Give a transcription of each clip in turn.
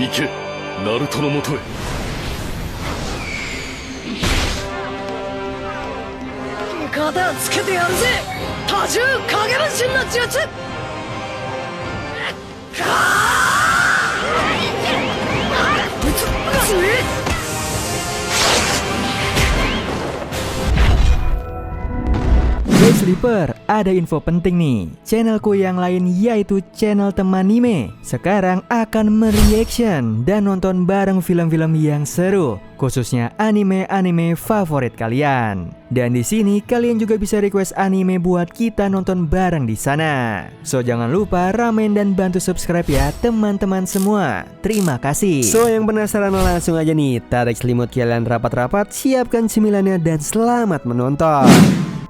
行け、ナルトのもとへ。片つけてやるぜ、多重影分身の術。Hey Sleeper, ada info penting nih. Channelku yang lain yaitu channel Temanime sekarang akan mereaction dan nonton bareng film-film yang seru, khususnya anime-anime favorit kalian. Dan di sini kalian juga bisa request anime buat kita nonton bareng di sana. So jangan lupa ramen dan bantu subscribe ya teman-teman semua. Terima kasih. So yang penasaran langsung aja nih, tarik selimut kalian rapat-rapat, siapkan cemilannya dan selamat menonton.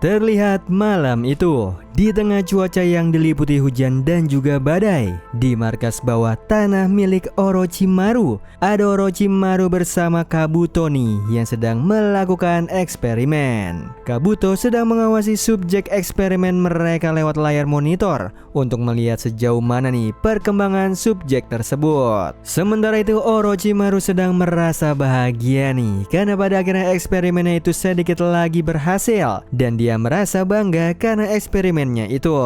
Terlihat malam itu, di tengah cuaca yang diliputi hujan dan juga badai, di markas bawah tanah milik Orochimaru, ada Orochimaru bersama Kabuto nih yang sedang melakukan eksperimen. Kabuto sedang mengawasi subjek eksperimen mereka lewat layar monitor untuk melihat sejauh mana nih perkembangan subjek tersebut. Sementara itu Orochimaru sedang merasa bahagia nih karena pada akhirnya eksperimennya itu sedikit lagi berhasil dan dia merasa bangga karena eksperimennya itu.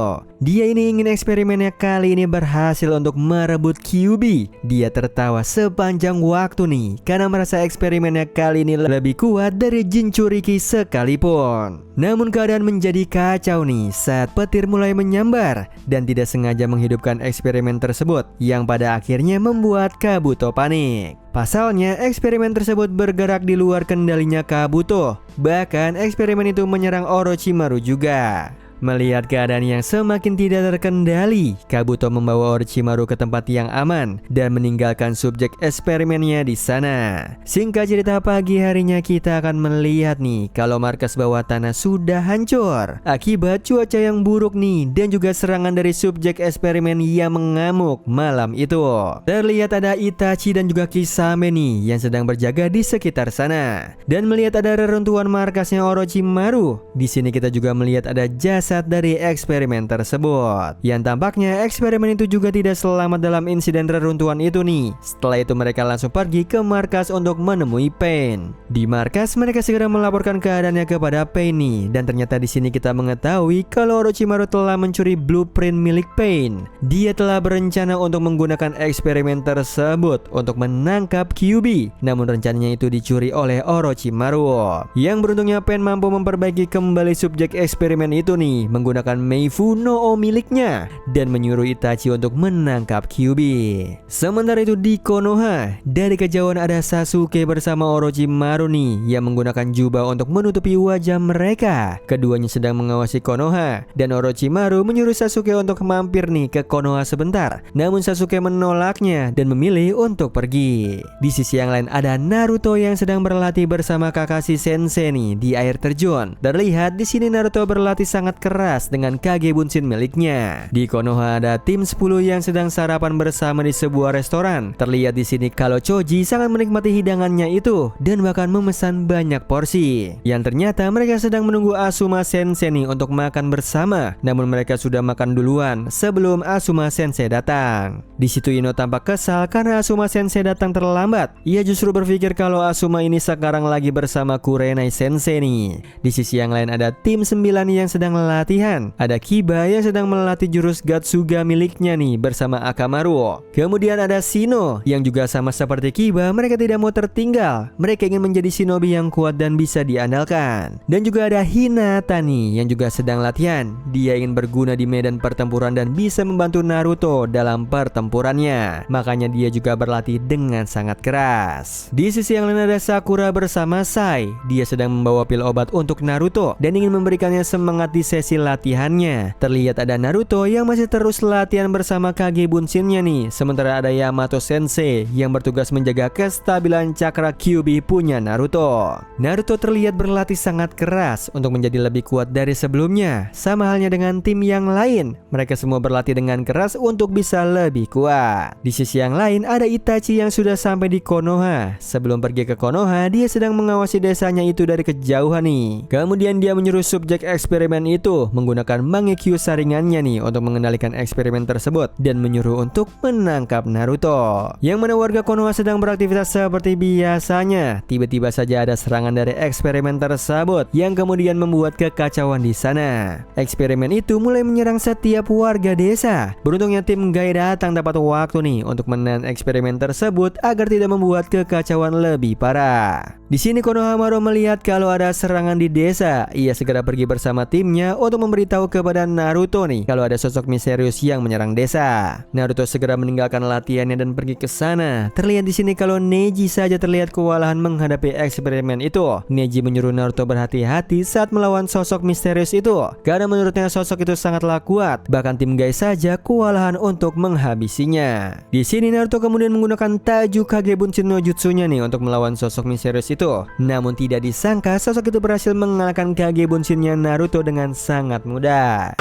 Dia ini ingin eksperimennya kali ini berhasil untuk merebut Kyuubi. Dia tertawa sepanjang waktu nih karena merasa eksperimennya kali ini lebih kuat dari Jinchuriki sekalipun. Namun keadaan menjadi kacau nih saat petir mulai menyambar dan tidak sengaja menghidupkan eksperimen tersebut yang pada akhirnya membuat Kabuto panik. Pasalnya eksperimen tersebut bergerak di luar kendalinya Kabuto. Bahkan eksperimen itu menyerang Orochimaru juga. Melihat keadaan yang semakin tidak terkendali, Kabuto membawa Orochimaru ke tempat yang aman dan meninggalkan subjek eksperimennya di sana. Singkat cerita, pagi harinya kita akan melihat nih kalau markas bawah tanah sudah hancur akibat cuaca yang buruk nih dan juga serangan dari subjek eksperimen yang mengamuk malam itu. Terlihat ada Itachi dan juga Kisame nih yang sedang berjaga di sekitar sana. Dan melihat ada reruntuhan markasnya Orochimaru, di sini kita juga melihat ada jasad dari eksperimen tersebut. Yang tampaknya eksperimen itu juga tidak selamat dalam insiden reruntuhan itu nih. Setelah itu mereka langsung pergi ke markas untuk menemui Pain. Di markas mereka segera melaporkan keadaannya kepada Pain nih. Dan ternyata di sini kita mengetahui kalau Orochimaru telah mencuri blueprint milik Pain. Dia telah berencana untuk menggunakan eksperimen tersebut untuk menangkap Kyuubi. Namun rencananya itu dicuri oleh Orochimaru. Yang beruntungnya Pain mampu memperbaiki kembali subjek eksperimen itu nih menggunakan Meifu no O miliknya dan menyuruh Itachi untuk menangkap Kyuubi. Sementara itu di Konoha, dari kejauhan ada Sasuke bersama Orochimaru nih yang menggunakan jubah untuk menutupi wajah mereka. Keduanya sedang mengawasi Konoha dan Orochimaru menyuruh Sasuke untuk mampir nih ke Konoha sebentar. Namun Sasuke menolaknya dan memilih untuk pergi. Di sisi yang lain ada Naruto yang sedang berlatih bersama Kakashi Sensei nih di air terjun. Terlihat di sini Naruto berlatih sangat keras dengan Kage Bunshin miliknya. Di Konoha ada tim 10 yang sedang sarapan bersama di sebuah restoran. Terlihat di sini kalau Choji sangat menikmati hidangannya itu dan bahkan memesan banyak porsi. Yang ternyata mereka sedang menunggu Asuma Sensei nih untuk makan bersama. Namun mereka sudah makan duluan sebelum Asuma Sensei datang. Di situ Ino tampak kesal karena Asuma Sensei datang terlambat. Ia justru berpikir kalau Asuma ini sekarang lagi bersama Kurenai Sensei nih. Di sisi yang lain ada tim 9 yang sedang latihan. Ada Kiba yang sedang melatih jurus Gatsuga miliknya nih bersama Akamaru. Kemudian ada Shino yang juga sama seperti Kiba, mereka tidak mau tertinggal. Mereka ingin menjadi shinobi yang kuat dan bisa diandalkan. Dan juga ada Hinata nih yang juga sedang latihan. Dia ingin berguna di medan pertempuran dan bisa membantu Naruto dalam pertempurannya. Makanya dia juga berlatih dengan sangat keras. Di sisi yang lain ada Sakura bersama Sai. Dia sedang membawa pil obat untuk Naruto dan ingin memberikannya semangat di sesi latihannya. Terlihat ada Naruto yang masih terus latihan bersama Kage Bunshin-nya nih. Sementara ada Yamato Sensei yang bertugas menjaga kestabilan cakra Kyuubi punya Naruto. Naruto terlihat berlatih sangat keras untuk menjadi lebih kuat dari sebelumnya. Sama halnya dengan tim yang lain. Mereka semua berlatih dengan keras untuk bisa lebih kuat. Di sisi yang lain ada Itachi yang sudah sampai di Konoha. Sebelum pergi ke Konoha, dia sedang mengawasi desanya itu dari kejauhan nih. Kemudian dia menyuruh subjek eksperimen itu Naruto menggunakan Mangekyo saringannya nih untuk mengendalikan eksperimen tersebut dan menyuruh untuk menangkap Naruto. Yang mana warga Konoha sedang beraktivitas seperti biasanya. Tiba-tiba saja ada serangan dari eksperimen tersebut yang kemudian membuat kekacauan di sana. Eksperimen itu mulai menyerang setiap warga desa. Beruntungnya tim Gai datang tepat waktu nih untuk menahan eksperimen tersebut agar tidak membuat kekacauan lebih parah. Di sini Konohamaru melihat kalau ada serangan di desa. Ia segera pergi bersama timnya untuk memberitahu kepada Naruto nih kalau ada sosok misterius yang menyerang desa. Naruto segera meninggalkan latihannya dan pergi ke sana. Terlihat di sini kalau Neji saja terlihat kewalahan menghadapi eksperimen itu. Neji menyuruh Naruto berhati-hati saat melawan sosok misterius itu karena menurutnya sosok itu sangatlah kuat. Bahkan tim Gai saja kewalahan untuk menghabisinya. Di sini Naruto kemudian menggunakan Taju Kage Bunshin no Jutsunya nih untuk melawan sosok misterius itu. Namun tidak disangka sosok itu berhasil mengalahkan Kage Bunshinnya Naruto dengan sangat mudah.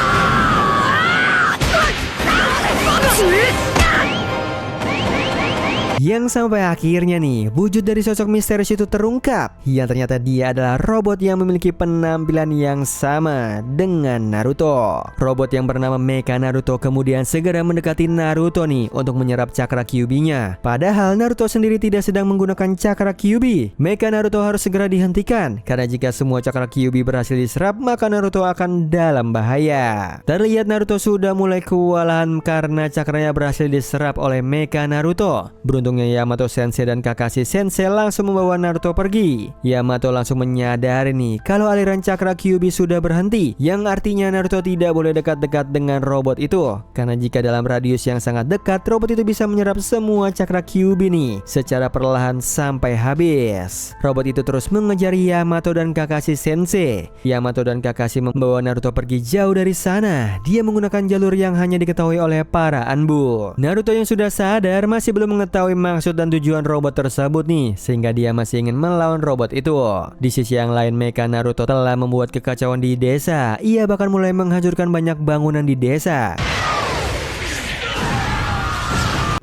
Yang sampai akhirnya nih, wujud dari sosok misterius itu terungkap. Yang ternyata dia adalah robot yang memiliki penampilan yang sama dengan Naruto. Robot yang bernama Mecha Naruto kemudian segera mendekati Naruto nih untuk menyerap cakra Kyuubi-nya. Padahal Naruto sendiri tidak sedang menggunakan cakra Kyuubi. Mecha Naruto harus segera dihentikan karena jika semua cakra Kyuubi berhasil diserap maka Naruto akan dalam bahaya. Terlihat Naruto sudah mulai kewalahan karena cakranya berhasil diserap oleh Mecha Naruto. Beruntungnya Yamato Sensei dan Kakashi Sensei langsung membawa Naruto pergi. Yamato langsung menyadari nih kalau aliran cakra Kyuubi sudah berhenti, yang artinya Naruto tidak boleh dekat-dekat dengan robot itu. Karena jika dalam radius yang sangat dekat, robot itu bisa menyerap semua cakra Kyuubi nih secara perlahan sampai habis. Robot itu terus mengejar Yamato dan Kakashi Sensei. Yamato dan Kakashi membawa Naruto pergi jauh dari sana. Dia menggunakan jalur yang hanya diketahui oleh para Anbu. Naruto yang sudah sadar masih belum mengetahui maksud dan tujuan robot tersebut nih, sehingga dia masih ingin melawan robot itu. Di sisi yang lain, Mecha Naruto telah membuat kekacauan di desa. Ia bahkan mulai menghancurkan banyak bangunan di desa.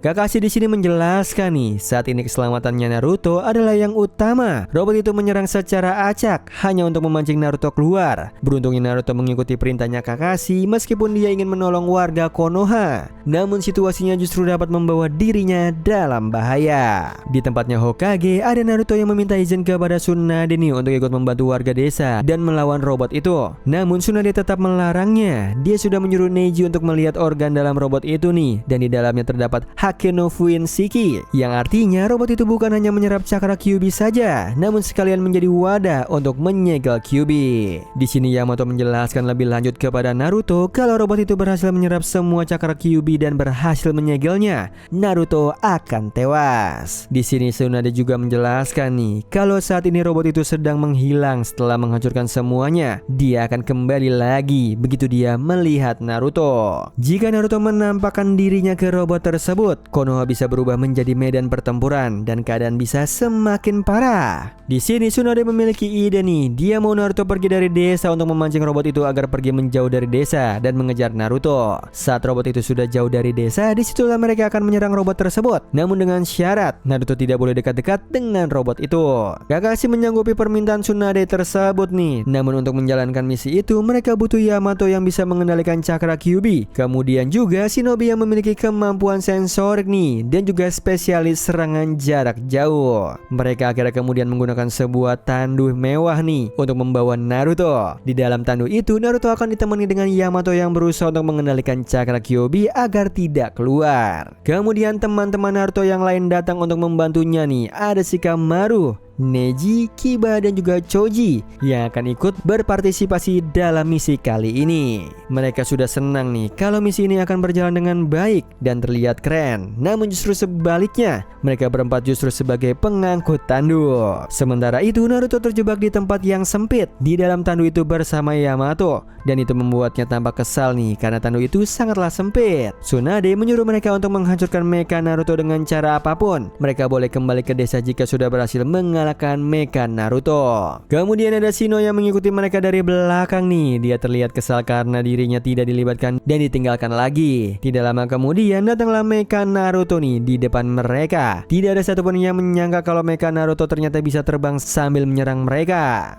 Kakashi di sini menjelaskan nih, saat ini keselamatannya Naruto adalah yang utama. Robot itu menyerang secara acak hanya untuk memancing Naruto keluar. Beruntungnya Naruto mengikuti perintahnya Kakashi meskipun dia ingin menolong warga Konoha. Namun situasinya justru dapat membawa dirinya dalam bahaya. Di tempatnya Hokage, ada Naruto yang meminta izin kepada Tsunade nih untuk ikut membantu warga desa dan melawan robot itu. Namun Tsunade tetap melarangnya. Dia sudah menyuruh Neji untuk melihat organ dalam robot itu nih, dan di dalamnya terdapat Hake no Fuin Shiki, yang artinya robot itu bukan hanya menyerap cakra Kyuubi saja, namun sekalian menjadi wadah untuk menyegel Kyuubi. Di sini Yamato menjelaskan lebih lanjut kepada Naruto kalau robot itu berhasil menyerap semua cakra Kyuubi dan berhasil menyegelnya, Naruto akan tewas. Di sini Tsunade juga menjelaskan nih kalau saat ini robot itu sedang menghilang setelah menghancurkan semuanya. Dia akan kembali lagi begitu dia melihat Naruto. Jika Naruto menampakkan dirinya ke robot tersebut, Konoha bisa berubah menjadi medan pertempuran dan keadaan bisa semakin parah. Di sini Tsunade memiliki ide nih. Dia mau Naruto pergi dari desa untuk memancing robot itu agar pergi menjauh dari desa dan mengejar Naruto. Saat robot itu sudah jauh dari desa, disitulah mereka akan menyerang robot tersebut. Namun dengan syarat Naruto tidak boleh dekat-dekat dengan robot itu. Kakashi menyanggupi permintaan Tsunade tersebut nih. Namun untuk menjalankan misi itu mereka butuh Yamato yang bisa mengendalikan cakra Kyuubi. Kemudian juga shinobi yang memiliki kemampuan sensorik nih, dan juga spesialis serangan jarak jauh. Mereka akhirnya kemudian menggunakan sebuah tandu mewah nih untuk membawa Naruto. Di dalam tandu itu Naruto akan ditemani dengan Yamato yang berusaha untuk mengendalikan cakra Kyuubi agar tidak keluar. Kemudian teman-teman Naruto yang lain datang untuk membantunya nih. Ada Shikamaru, Neji, Kiba, dan juga Choji yang akan ikut berpartisipasi dalam misi kali ini. Mereka sudah senang nih kalau misi ini akan berjalan dengan baik dan terlihat keren. Namun justru sebaliknya, mereka berempat justru sebagai pengangkut tandu. Sementara itu Naruto terjebak di tempat yang sempit di dalam tandu itu bersama Yamato, dan itu membuatnya tampak kesal nih karena tandu itu sangatlah sempit. Tsunade menyuruh mereka untuk menghancurkan Mecha Naruto dengan cara apapun. Mereka boleh kembali ke desa jika sudah berhasil mengalahkan Mecha Naruto. Kemudian ada Shino yang mengikuti mereka dari belakang nih. Dia terlihat kesal karena dirinya tidak dilibatkan dan ditinggalkan lagi. Tidak lama kemudian datanglah Mecha Naruto nih di depan mereka. Tidak ada satupun yang menyangka kalau Mecha Naruto ternyata bisa terbang sambil menyerang mereka.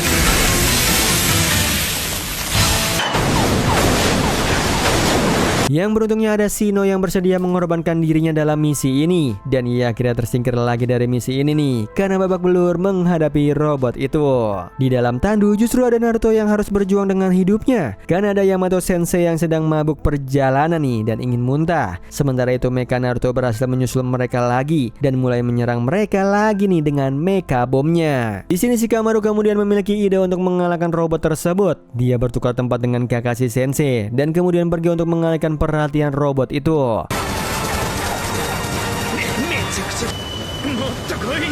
Yang beruntungnya ada Shino yang bersedia mengorbankan dirinya dalam misi ini, dan ia akhirnya tersingkir lagi dari misi ini nih karena babak belur menghadapi robot itu. Di dalam tandu justru ada Naruto yang harus berjuang dengan hidupnya karena ada Yamato Sensei yang sedang mabuk perjalanan nih dan ingin muntah. Sementara itu mecha Naruto berhasil menyusul mereka lagi dan mulai menyerang mereka lagi nih dengan mecha bomnya. Di sini Shikamaru kemudian memiliki ide untuk mengalahkan robot tersebut. Dia bertukar tempat dengan Kakashi Sensei dan kemudian pergi untuk mengalihkan perhatian robot itu. めちゃくちゃもっと来い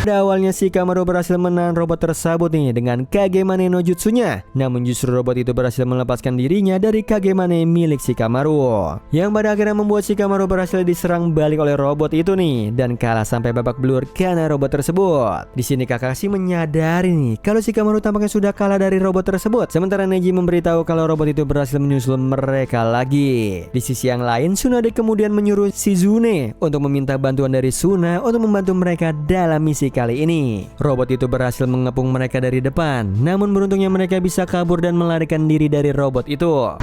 Pada awalnya Shikamaru berhasil menahan robot tersebut nih dengan Kagemane no Jutsunya. Namun justru robot itu berhasil melepaskan dirinya dari Kagemane milik Shikamaru, yang pada akhirnya membuat Shikamaru berhasil diserang balik oleh robot itu nih dan kalah sampai babak belur karena robot tersebut. Di sini Kakashi menyadari nih kalau Shikamaru tampaknya sudah kalah dari robot tersebut. Sementara Neji memberitahu kalau robot itu berhasil menyusul mereka lagi. Di sisi yang lain, Tsunade kemudian menyuruh Shizune untuk meminta bantuan dari Suna untuk membantu mereka dalam misi kali ini. Robot itu berhasil mengepung mereka dari depan, namun beruntungnya mereka bisa kabur dan melarikan diri dari robot itu.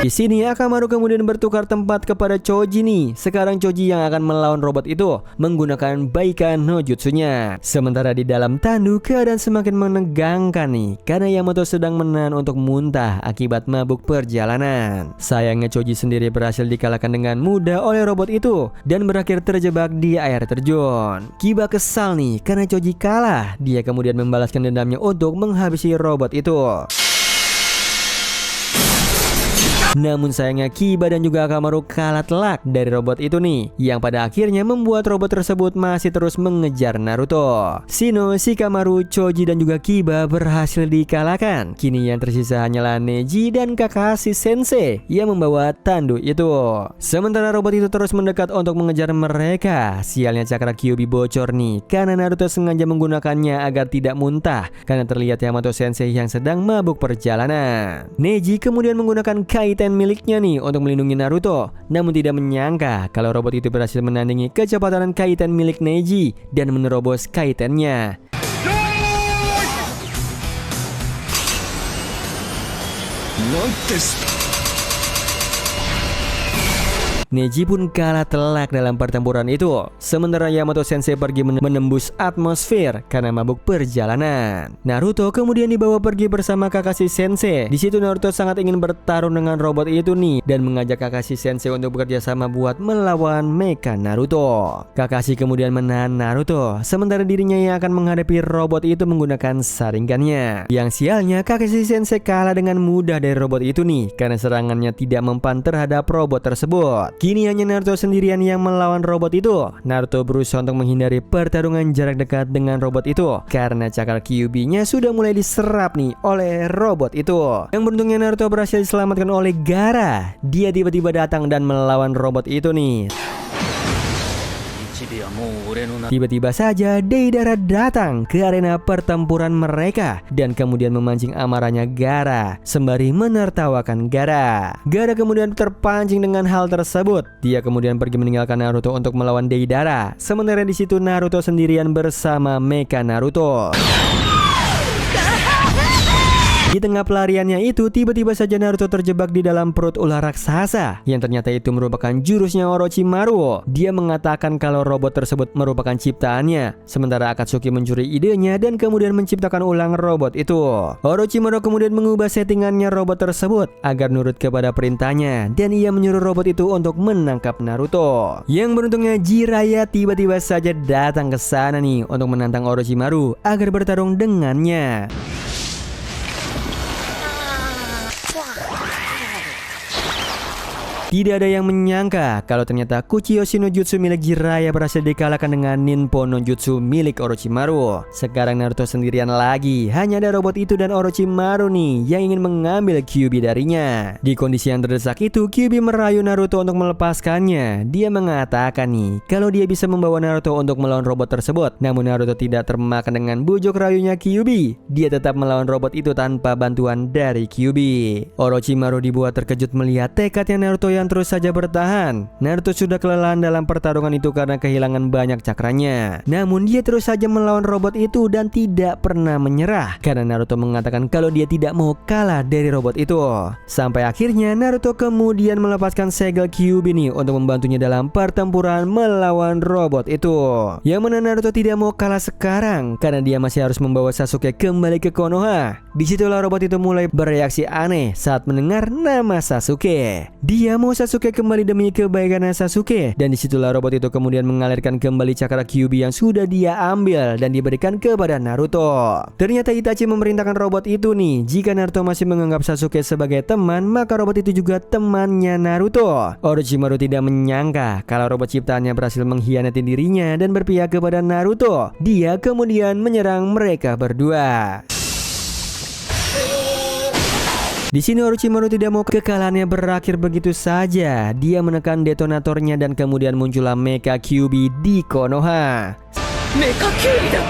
Di sini Akamaru kemudian bertukar tempat kepada Choji nih. Sekarang Choji yang akan melawan robot itu menggunakan Baikan no Jutsunya. Sementara di dalam tandu keadaan semakin menegangkan nih karena Yamato sedang menahan untuk muntah akibat mabuk perjalanan. Sayangnya Choji sendiri berhasil dikalahkan dengan mudah oleh robot itu dan berakhir terjebak di air terjun. Kiba kesal nih karena Choji kalah. Dia kemudian membalaskan dendamnya untuk menghabisi robot itu. Namun sayangnya Kiba dan juga Akamaru kalah telak dari robot itu nih, yang pada akhirnya membuat robot tersebut masih terus mengejar Naruto. Shino, Shikamaru, Choji dan juga Kiba berhasil dikalahkan. Kini yang tersisa hanyalah Neji dan Kakashi Sensei yang membawa tandu itu. Sementara robot itu terus mendekat untuk mengejar mereka. Sialnya cakra Kyuubi bocor nih karena Naruto sengaja menggunakannya agar tidak muntah karena terlihat Yamato Sensei yang sedang mabuk perjalanan. Neji kemudian menggunakan Kaiten miliknya nih untuk melindungi Naruto, namun tidak menyangka kalau robot itu berhasil menandingi kecepatan Kaiten milik Neji dan menerobos Kaitennya. Neji pun kalah telak dalam pertempuran itu. Sementara Yamato Sensei pergi menembus atmosfer karena mabuk perjalanan. Naruto kemudian dibawa pergi bersama Kakashi Sensei. Di situ Naruto sangat ingin bertarung dengan robot itu nih dan mengajak Kakashi Sensei untuk bekerja sama buat melawan mecha Naruto. Kakashi kemudian menahan Naruto, sementara dirinya yang akan menghadapi robot itu menggunakan Sharingannya. Yang sialnya Kakashi Sensei kalah dengan mudah dari robot itu nih karena serangannya tidak mempan terhadap robot tersebut. Kini hanya Naruto sendirian yang melawan robot itu. Naruto berusaha untuk menghindari pertarungan jarak dekat dengan robot itu karena cakar Kyuubi-nya sudah mulai diserap nih oleh robot itu. Yang beruntungnya Naruto berhasil diselamatkan oleh Gaara. Dia tiba-tiba datang dan melawan robot itu nih. Tiba-tiba saja Deidara datang ke arena pertempuran mereka dan kemudian memancing amarahnya Gaara sembari menertawakan Gaara. Gaara kemudian terpancing dengan hal tersebut. Dia kemudian pergi meninggalkan Naruto untuk melawan Deidara. Sementara di situ Naruto sendirian bersama mecha Naruto. Di tengah pelariannya itu, tiba-tiba saja Naruto terjebak di dalam perut ular raksasa yang ternyata itu merupakan jurusnya Orochimaru. Dia mengatakan kalau robot tersebut merupakan ciptaannya, sementara Akatsuki mencuri idenya dan kemudian menciptakan ulang robot itu. Orochimaru kemudian mengubah settingannya robot tersebut agar nurut kepada perintahnya dan ia menyuruh robot itu untuk menangkap Naruto. Yang beruntungnya Jiraiya tiba-tiba saja datang ke sana nih untuk menantang Orochimaru agar bertarung dengannya. Tidak ada yang menyangka kalau ternyata Kuchiyoshi no Jutsu milik Jiraiya berhasil dikalahkan dengan Ninpo no Jutsu milik Orochimaru. Sekarang Naruto sendirian lagi, hanya ada robot itu dan Orochimaru nih yang ingin mengambil Kyuubi darinya. Di kondisi yang terdesak itu, Kyuubi merayu Naruto untuk melepaskannya. Dia mengatakan nih kalau dia bisa membawa Naruto untuk melawan robot tersebut. Namun Naruto tidak termakan dengan bujuk rayunya Kyuubi. Dia tetap melawan robot itu tanpa bantuan dari Kyuubi. Orochimaru dibuat terkejut melihat tekadnya Naruto yang terus saja bertahan. Naruto sudah kelelahan dalam pertarungan itu karena kehilangan banyak cakranya. Namun dia terus saja melawan robot itu dan tidak pernah menyerah karena Naruto mengatakan kalau dia tidak mau kalah dari robot itu. Sampai akhirnya Naruto kemudian melepaskan segel Kyuubi nih untuk membantunya dalam pertempuran melawan robot itu. Yang mana Naruto tidak mau kalah sekarang karena dia masih harus membawa Sasuke kembali ke Konoha. Disitulah robot itu mulai bereaksi aneh saat mendengar nama Sasuke. Dia mau Sasuke kembali demi kebaikan Sasuke, dan disitulah robot itu kemudian mengalirkan kembali cakra Kyuubi yang sudah dia ambil dan diberikan kepada Naruto. Ternyata Itachi memerintahkan robot itu nih, jika Naruto masih menganggap Sasuke sebagai teman, maka robot itu juga temannya Naruto. Orochimaru tidak menyangka kalau robot ciptaannya berhasil mengkhianati dirinya dan berpihak kepada Naruto. Dia kemudian menyerang mereka berdua. Di sini Orochimaru tidak mau kekalahannya berakhir begitu saja. Dia menekan detonatornya dan kemudian muncullah Mecha Kyuubi di Konoha. Mecha Kyuubi da.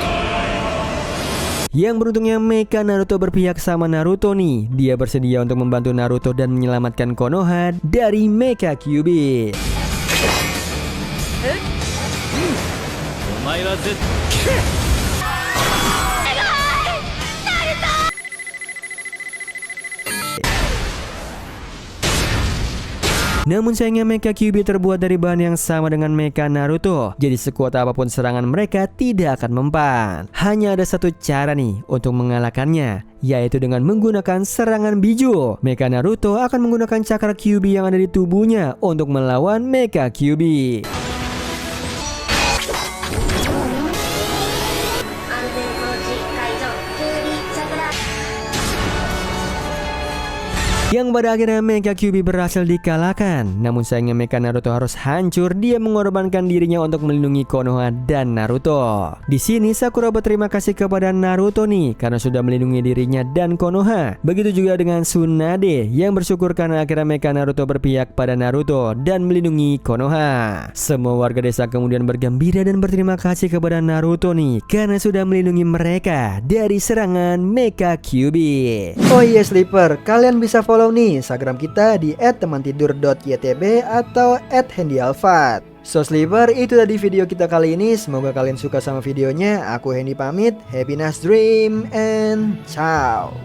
Yang beruntungnya Mecha Naruto berpihak sama Naruto nih. Dia bersedia untuk membantu Naruto dan menyelamatkan Konoha dari Mecha Kyuubi. Namun sayangnya Mecha Kyuubi terbuat dari bahan yang sama dengan Mecha Naruto. Jadi sekuat apapun serangan mereka tidak akan mempan. Hanya ada satu cara nih untuk mengalahkannya, yaitu dengan menggunakan serangan biju. Mecha Naruto akan menggunakan cakra Kyuubi yang ada di tubuhnya untuk melawan Mecha Kyuubi. Yang pada akhirnya Mecha Kyuubi berhasil dikalahkan. Namun sayangnya Mecha Naruto harus hancur. Dia mengorbankan dirinya untuk melindungi Konoha dan Naruto. Di sini Sakura berterima kasih kepada Naruto nih karena sudah melindungi dirinya dan Konoha. Begitu juga dengan Tsunade yang bersyukur karena akhirnya Mecha Naruto berpihak pada Naruto dan melindungi Konoha. Semua warga desa kemudian bergembira dan berterima kasih kepada Naruto nih karena sudah melindungi mereka dari serangan Mecha Kyuubi. Oh iya Sleeper, kalian bisa follow nih Instagram kita di @temantidur.ytb atau @hendyalfat. So Sleeper, itu tadi video kita kali ini. Semoga kalian suka sama videonya. Aku Hendy pamit. Happy nice dream and ciao.